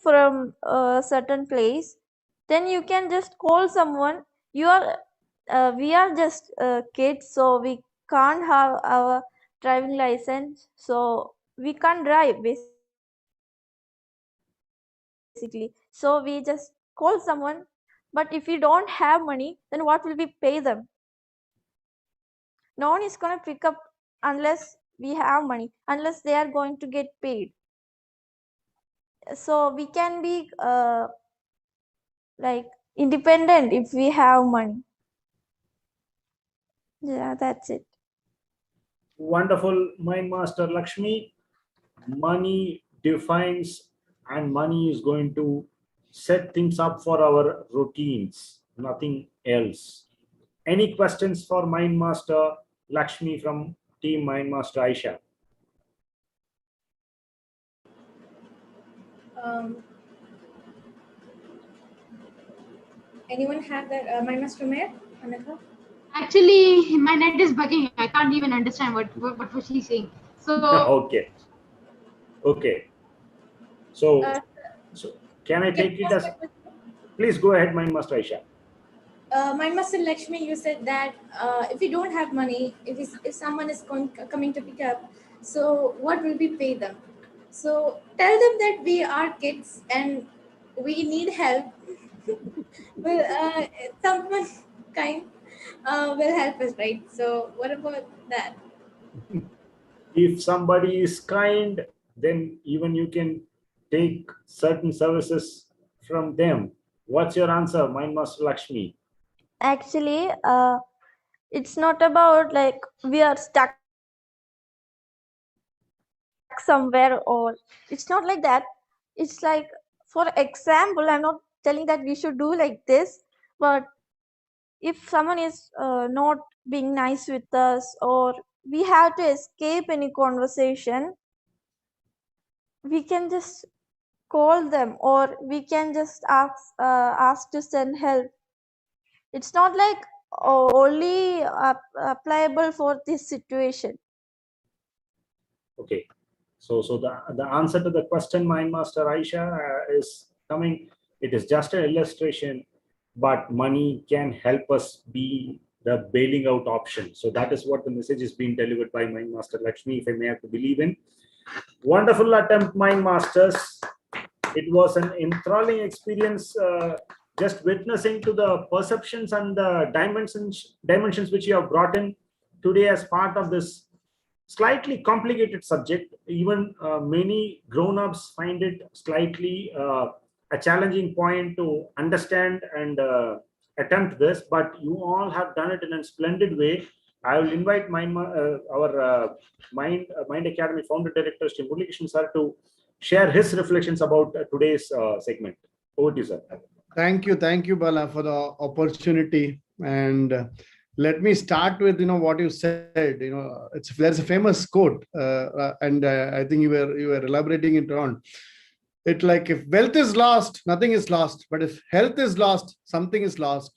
from a certain place, then you can just call someone. We are just kids, so we can't have our driving license, so we can't drive basically. So we just call someone. But if we don't have money, then what will we pay them? No one is gonna pick up unless we have money, unless they are going to get paid. So we can be like independent if we have money. Yeah, that's it. Wonderful, Mind Master Lakshmi. Money defines, and money is going to set things up for our routines, nothing else. Any questions for Mind Master Lakshmi from Team Mind Master Aisha? Anyone have that? Mind Master Mayor, Anatha? Actually, my net is bugging. I can't even understand what was she saying. So Okay. Okay. So can I take it as? Please go ahead, Mind Master Aisha. Mind Master Lakshmi, you said that if we don't have money, if someone is coming to pick up, so what will we pay them? So tell them that we are kids and we need help. Well, someone kind will help us, right? So what about that? If somebody is kind, then even you can take certain services from them. What's your answer, Mind Master Lakshmi? Actually, it's not about like we are stuck somewhere, or it's not like that. It's like, for example, I'm not telling that we should do like this, but if someone is not being nice with us, or we have to escape any conversation, we can just call them, or we can just ask to send help. It's not like only applicable for this situation. Okay. So the answer to the question, Mind Master Aisha, is coming. It is just an illustration, but money can help us be the bailing out option. So that is what the message is being delivered by Mind Master Lakshmi, if I may have to believe in. Wonderful attempt, Mind Masters. It was an enthralling experience, just witnessing to the perceptions and the dimensions which you have brought in today as part of this slightly complicated subject. Even many grown-ups find it slightly a challenging point to understand and attempt this, but you all have done it in a splendid way. I will invite our Mind Academy founder director Sri Muralikrishnan sir to share his reflections about today's segment. Over to you, sir. Thank you, Bala, for the opportunity. And let me start with what you said. There's a famous quote, and I think you were elaborating it on. It's like, if wealth is lost, nothing is lost. But if health is lost, something is lost.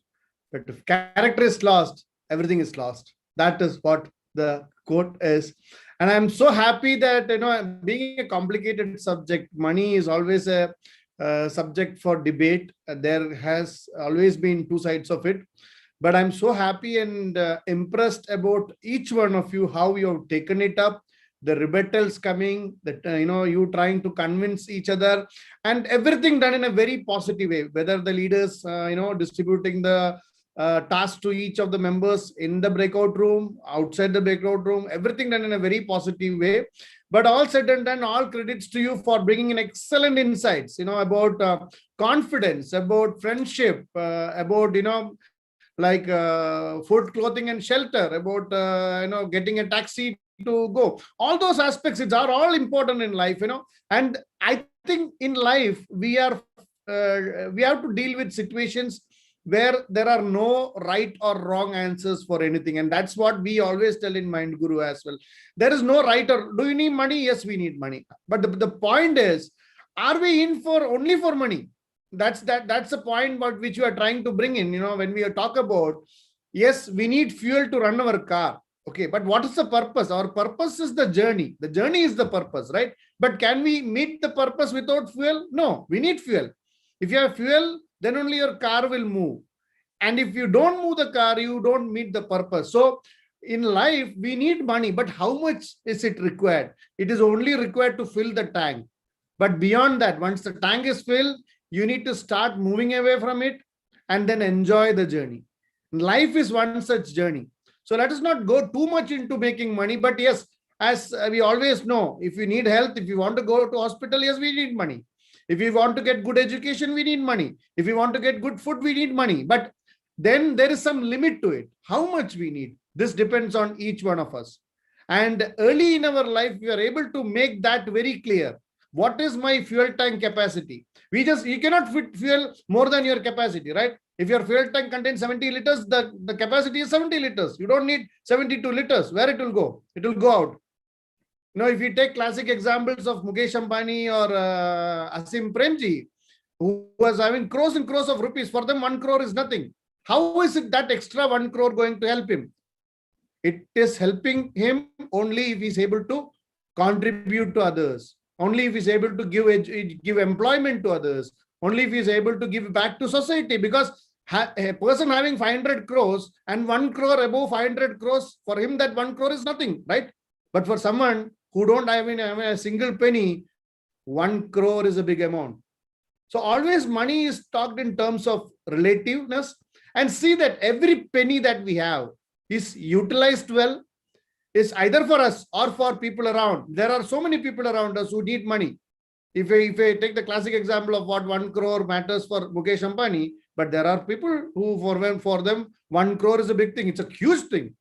But if character is lost, everything is lost. That is what the quote is. And I'm so happy that, being a complicated subject, money is always a subject for debate. There has always been two sides of it. But I'm so happy and impressed about each one of you, how you have taken it up, the rebuttals coming, that you trying to convince each other, and everything done in a very positive way. Whether the leaders, distributing the task to each of the members in the breakout room, outside the breakout room, everything done in a very positive way. But all said and done, all credits to you for bringing in excellent insights, about confidence, about friendship, about, like food, clothing, and shelter, about, getting a taxi to go. All those aspects, are all important in life, and I think in life we have to deal with situations where there are no right or wrong answers for anything. And that's what we always tell in Mind Guru as well. There is no right or, do you need money? Yes, we need money. But the point is, are we in for only for money? That's the point which you are trying to bring in. When we talk about, yes, we need fuel to run our car, Okay, but what is the purpose? Our purpose is the journey. The journey is the purpose, right? But can we meet the purpose without fuel? No, we need fuel. If you have fuel, then only your car will move. And if you don't move the car, you don't meet the purpose. So in life, we need money, but how much is it required? It is only required to fill the tank. But beyond that, once the tank is filled, you need to start moving away from it and then enjoy the journey. Life is one such journey. So let us not go too much into making money. But yes, as we always know, if you need health, if you want to go to hospital, yes, we need money. If you want to get good education, we need money. If you want to get good food, we need money. But then there is some limit to it. How much we need? This depends on each one of us. And early in our life, we are able to make that very clear. What is my fuel tank capacity? You cannot fit fuel more than your capacity, right? If your fuel tank contains 70 liters, the capacity is 70 liters. You don't need 72 liters. Where it will go? It will go out. If you take classic examples of Mukesh Ambani or Asim Premji, who was having crores and crores of rupees, for them 1 crore is nothing. How is it that extra 1 crore going to help him? It is helping him only if he's able to contribute to others, only if he's able to give employment to others, only if he's able to give back to society. Because a person having 500 crores and 1 crore above 500 crores, for him that 1 crore is nothing, right? But for someone who don't have a single penny, 1 crore is a big amount. So always money is talked in terms of relativeness, and see that every penny that we have is utilized well, is either for us or for people around. There are so many people around us who need money. If I take the classic example of what 1 crore matters for Mukesh Ambani, but there are people who for them 1 crore is a big thing. It's a huge thing.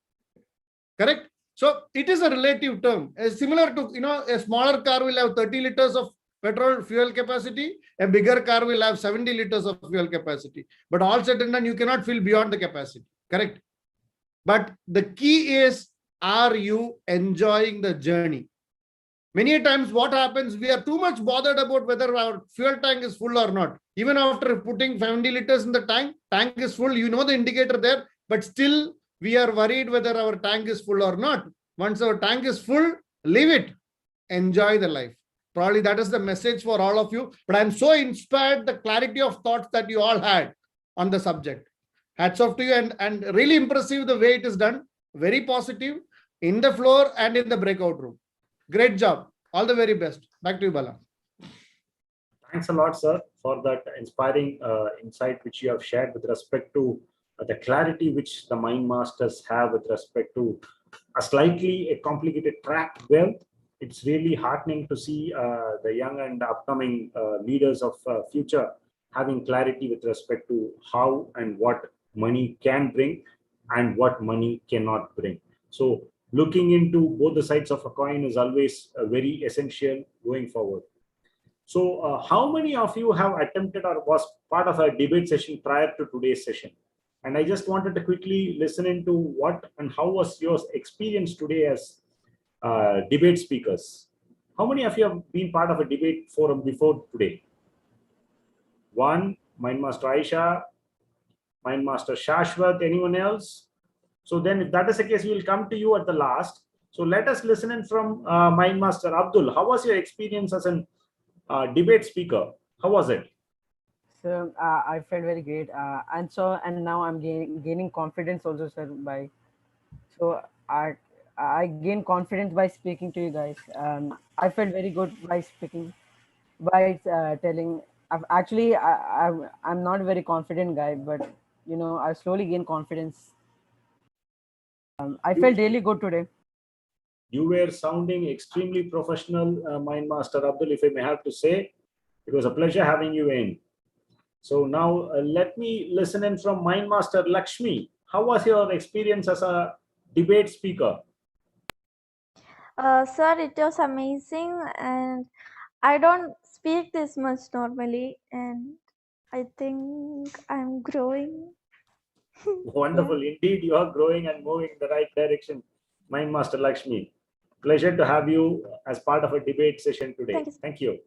Correct? So it is a relative term. Similar to, a smaller car will have 30 liters of petrol fuel capacity. A bigger car will have 70 liters of fuel capacity. But all said and done, you cannot fill beyond the capacity. Correct? But the key is, are you enjoying the journey? Many times what happens, we are too much bothered about whether our fuel tank is full or not. Even after putting 70 liters in the tank is full, the indicator there, but still we are worried whether our tank is full or not. Once our tank is full, leave it. Enjoy the life. Probably that is the message for all of you. But I'm so inspired the clarity of thoughts that you all had on the subject. Hats off to you, and really impressive the way it is done. Very positive in the floor and in the breakout room. Great job. All the very best. Back to you, Bala. Thanks a lot, sir, for that inspiring insight which you have shared with respect to the clarity which the mind masters have with respect to a slightly complicated track. Well, it's really heartening to see the young and upcoming leaders of future having clarity with respect to how and what money can bring and what money cannot bring. So looking into both the sides of a coin is always very essential going forward. So how many of you have attempted or was part of a debate session prior to today's session? And I just wanted to quickly listen into what and how was your experience today as debate speakers. How many of you have been part of a debate forum before today? One, Mindmaster Aisha, Mindmaster Shashwat, anyone else? So then if that is the case, we will come to you at the last. So let us listen in from Mindmaster Abdul. How was your experience as a debate speaker? How was it? So I felt very great, and now I'm gaining confidence also, sir. So I gained confidence by speaking to you guys. I felt very good by speaking, by telling. I'm not a very confident guy, but I slowly gained confidence. I felt really good today. You were sounding extremely professional, Mindmaster Abdul, if I may have to say. It was a pleasure having you in. So now let me listen in from Mindmaster Lakshmi. How was your experience as a debate speaker? Sir, it was amazing, and I don't speak this much normally, and I think I'm growing. Wonderful. Indeed, you are growing and moving in the right direction, Mindmaster Lakshmi. Pleasure to have you as part of a debate session today. Thank you. Thank you.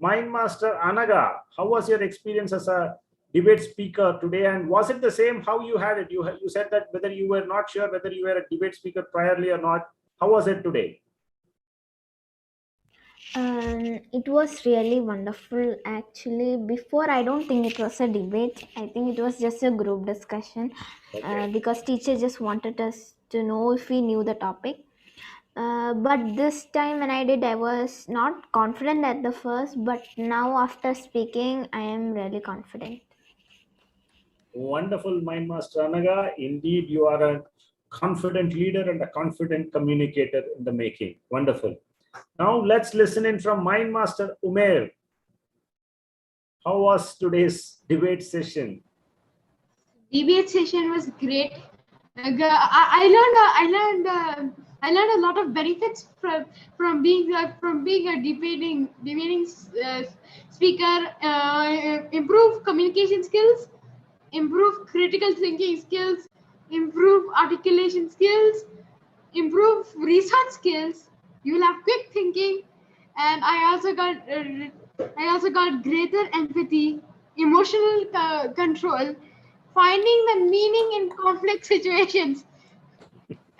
Mindmaster Anaga, how was your experience as a debate speaker today, and was it the same? How you had it? You said that whether you were not sure whether you were a debate speaker priorly or not. How was it today? It was really wonderful. Actually, before I don't think it was a debate. I think it was just a group discussion Okay. because teacher just wanted us to know if we knew the topic. But this time when I did, I was not confident at the first, but now after speaking, I am really confident. Wonderful, Mind Master Anaga. Indeed, you are a confident leader and a confident communicator in the making. Wonderful. Now let's listen in from Mind Master Umair. How was today's debate session? Debate session was great. I learned a lot of benefits from being a debating speaker. Improve communication skills, improve critical thinking skills, improve articulation skills, improve research skills. You will have quick thinking, and I also got greater empathy, emotional control, finding the meaning in conflict situations,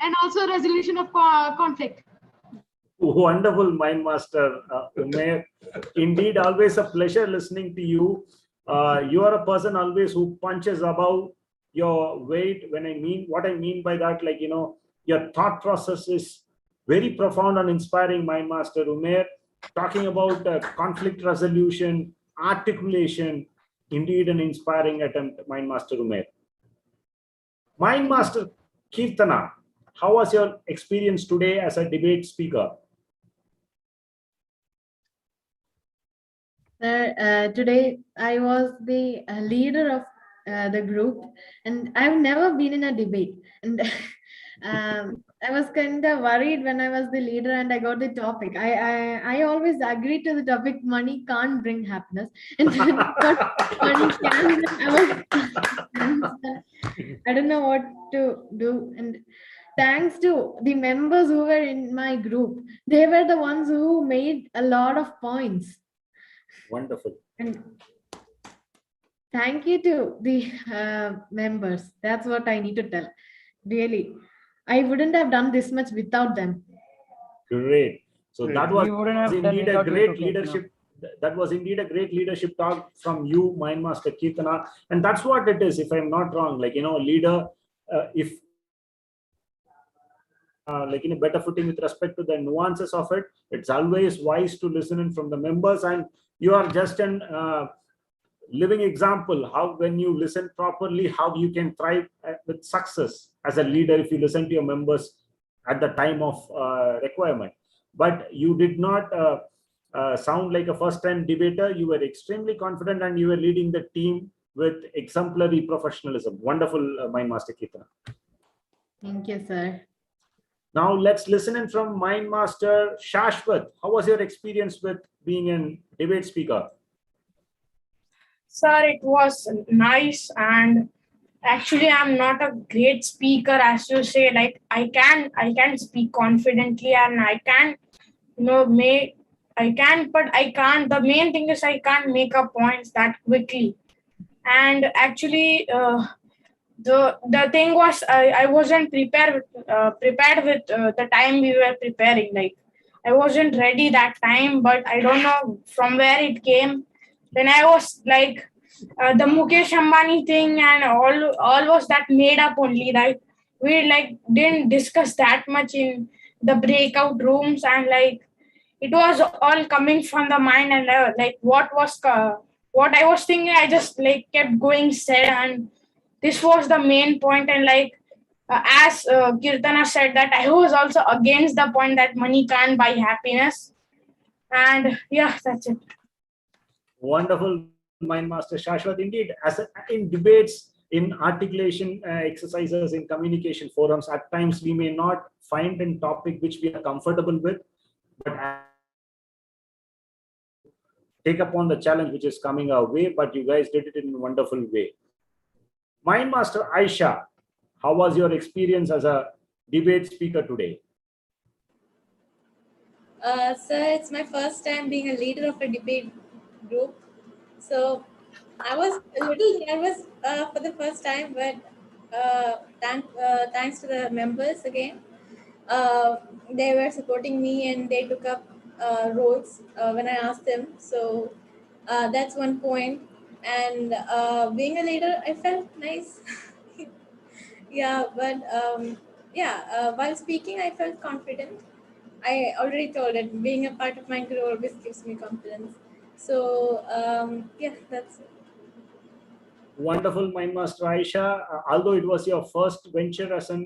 and also resolution of conflict. Wonderful, Mind Master Umair. Indeed, always a pleasure listening to you. You are a person always who punches above your weight. What I mean by that, like, your thought process is very profound and inspiring, Mind Master Umair. Talking about conflict resolution, articulation, indeed an inspiring attempt, Mind Master Umair. Mind Master Kirtana, how was your experience today as a debate speaker? Today I was the leader of the group, and I've never been in a debate. And I was kind of worried when I was the leader and I got the topic. I always agree to the topic. Money can't bring happiness, and then what money can. I don't know what to do. And thanks to the members who were in my group, they were the ones who made a lot of points. Wonderful. And thank you to the members. That's what I need to tell. Really, I wouldn't have done this much without them. Great. So that was We wouldn't have done indeed a without you, great Suket, leadership. That was indeed a great leadership talk from you, Mind Master Kirtana. And that's what it is, if I'm not wrong. Like, leader, if like in a better footing with respect to the nuances of it, it's always wise to listen in from the members. And you are just an living example how, when you listen properly, how you can thrive with success as a leader if you listen to your members at the time of requirement. But you did not sound like a first-time debater. You were extremely confident and you were leading the team with exemplary professionalism. Wonderful, Mind Master Kirtana. Thank you, sir. Now let's listen in from Mind Master Shashwat. How was your experience with being a debate speaker? Sir, it was nice, and actually I'm not a great speaker, as you say. Like I can speak confidently, and I can, but I can't. The main thing is I can't make up points that quickly. And actually, the thing was I wasn't prepared with the time we were preparing. Like I wasn't ready that time, but I don't know from where it came. Then I was like the Mukesh Ambani thing and all was that made up only. Like we didn't discuss that much in the breakout rooms, and like it was all coming from the mind, and what I was thinking, I just kept going said, and this was the main point. And as Kirtana said, that I was also against the point that money can't buy happiness. And yeah, that's it. Wonderful, Mind Master Shashwat. Indeed, in debates, in articulation exercises, in communication forums, at times we may not find a topic which we are comfortable with, but take upon the challenge which is coming our way. But you guys did it in a wonderful way. Mind Master Aisha, how was your experience as a debate speaker today? Sir, it's my first time being a leader of a debate group. So I was a little nervous for the first time, but thanks to the members again. They were supporting me and they took up roles when I asked them. So that's one point. And being a leader, I felt nice. Yeah, but while speaking, I felt confident. I already told it. Being a part of my group always gives me confidence. So yeah, that's it. Wonderful, Mind Master Aisha. Although it was your first venture as an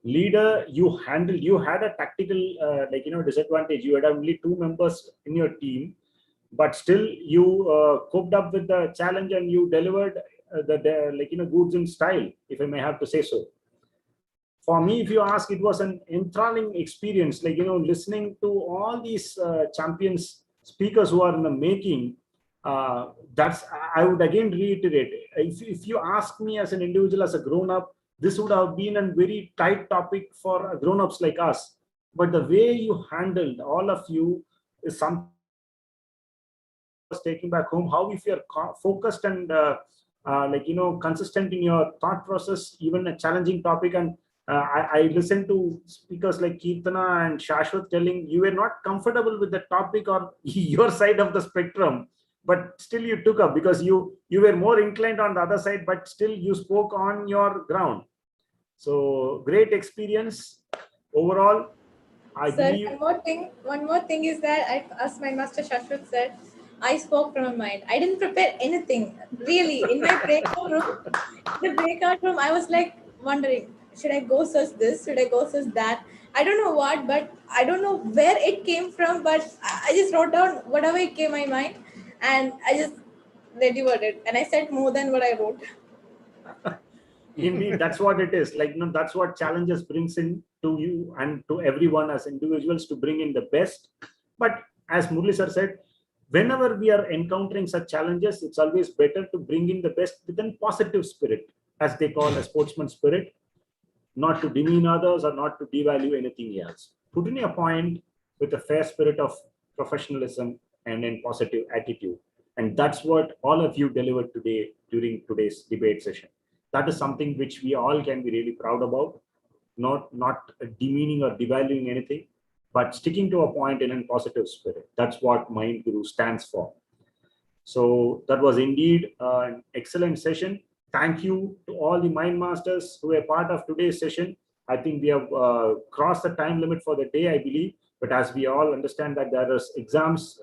leader, you had a tactical disadvantage. You had only 2 members in your team, but still you coped up with the challenge and you delivered the goods in style, if I may have to say so. For me, if you ask, it was an enthralling experience, listening to all these champions speakers who are in the making. That's I would again reiterate, if you ask me as an individual, as a grown-up, this would have been a very tight topic for grown-ups like us, but the way you handled all of you is something taking back home. How if you're focused and consistent in your thought process, even a challenging topic. And I listened to speakers like Kirtana and Shashwat telling you were not comfortable with the topic or your side of the spectrum, but still you took up because you were more inclined on the other side, but still you spoke on your ground. So great experience overall. I Sir, believe one more thing is that as my master Shashwat said, I spoke from my mind. I didn't prepare anything. Really, in my breakout room, I was like wondering, should I go search this? Should I go search that? I don't know what, but I don't know where it came from, but I just wrote down whatever it came my mind and I just delivered it. And I said more than what I wrote. Indeed, that's what it is. That's what challenges brings in to you and to everyone as individuals, to bring in the best. But as Murli sir said, whenever we are encountering such challenges, it's always better to bring in the best with a positive spirit, as they call a sportsman spirit, not to demean others or not to devalue anything else. Put in your point with a fair spirit of professionalism and a positive attitude. And that's what all of you delivered today during today's debate session. That is something which we all can be really proud about, not demeaning or devaluing anything, but sticking to a point in a positive spirit. That's what Mind Guru stands for. So that was indeed an excellent session. Thank you to all the Mind Masters who were part of today's session. I think we have crossed the time limit for the day, I believe. But as we all understand that there is exams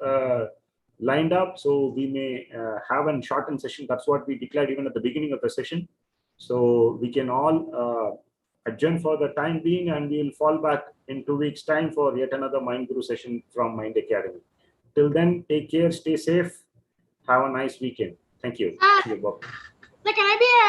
lined up, so we may have a shortened session. That's what we declared even at the beginning of the session. So we can all adjourn for the time being, and we'll fall back in 2 weeks' time for yet another Mind Guru session from Mind Academy. Till then, take care, stay safe, have a nice weekend. Thank you. Can I be a